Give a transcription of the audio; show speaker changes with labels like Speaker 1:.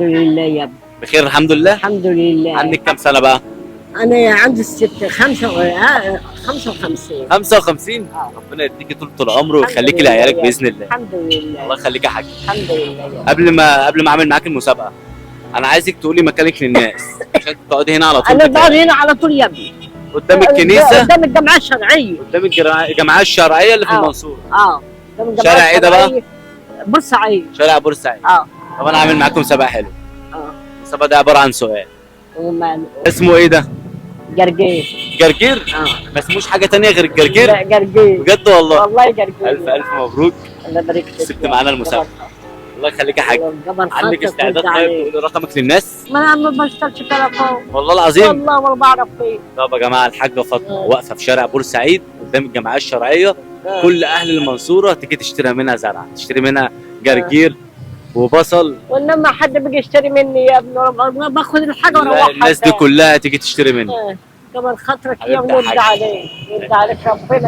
Speaker 1: الحمد لله يا ابني.
Speaker 2: بخير الحمد لله.
Speaker 1: الحمد لله.
Speaker 2: عندك كام سنه بقى؟
Speaker 1: انا عندي 55.
Speaker 2: 55. ربنا يديكي طول العمر ويخليكي
Speaker 1: لله
Speaker 2: لعيالك
Speaker 1: يا
Speaker 2: باذن
Speaker 1: ابني.
Speaker 2: الله.
Speaker 1: الحمد لله.
Speaker 2: الله يخليك يا حاج.
Speaker 1: الحمد لله يا ابني.
Speaker 2: قبل ما اعمل معاك المسابقه، انا عايزك تقولي مكانك للناس عشان تقعدي هنا على طول.
Speaker 1: انا بقعد هنا على طول يا ابني.
Speaker 2: قدام الكنيسه،
Speaker 1: قدام الجامعه الشرعيه.
Speaker 2: قدام الجمعيه الشرعيه اللي في المنصوره.
Speaker 1: قدام الجامعه
Speaker 2: شارع ايه ده بقى؟
Speaker 1: الشرعية. بورسعيد.
Speaker 2: شارع بورسعيد. طب انا هعمل معاكم مسابقه حلوه. المسابقه دي عباره عن سؤال.
Speaker 1: وماله؟
Speaker 2: اسمه ايه ده؟
Speaker 1: جرجير.
Speaker 2: جرجير؟ ما اسموش حاجه تانية غير الجرجير؟
Speaker 1: لا جرجير.
Speaker 2: بجد والله؟
Speaker 1: والله جرجير.
Speaker 2: الف الف مبروك.
Speaker 1: الله يبارك فيك.
Speaker 2: كسبت معانا المسابقه. الله يخليك يا حاج. عندك استعداد طيب تقولي رقمك للناس؟
Speaker 1: ما انا ما بشتغلش تليفون.
Speaker 2: والله العظيم؟
Speaker 1: والله ما بعرف فيه.
Speaker 2: طب يا جماعه، الحاجه فاطمه واقفه في شارع بورسعيد قدام الجمعيه الشرعيه. كل اهل المنصوره تيجي تشتري منها زرع، تشتري منها جرجير وبصل.
Speaker 1: وانما حد بيجي يشتري مني يا ابني، ما باخد الحاجه
Speaker 2: لا،
Speaker 1: واروحها.
Speaker 2: الناس دي كلها تيجي تشتري منها.
Speaker 1: كمان خاطرك
Speaker 2: حبيبتي
Speaker 1: يوم
Speaker 2: يا
Speaker 1: يرضى
Speaker 2: حاج.
Speaker 1: عليك، يرضى عليك ربنا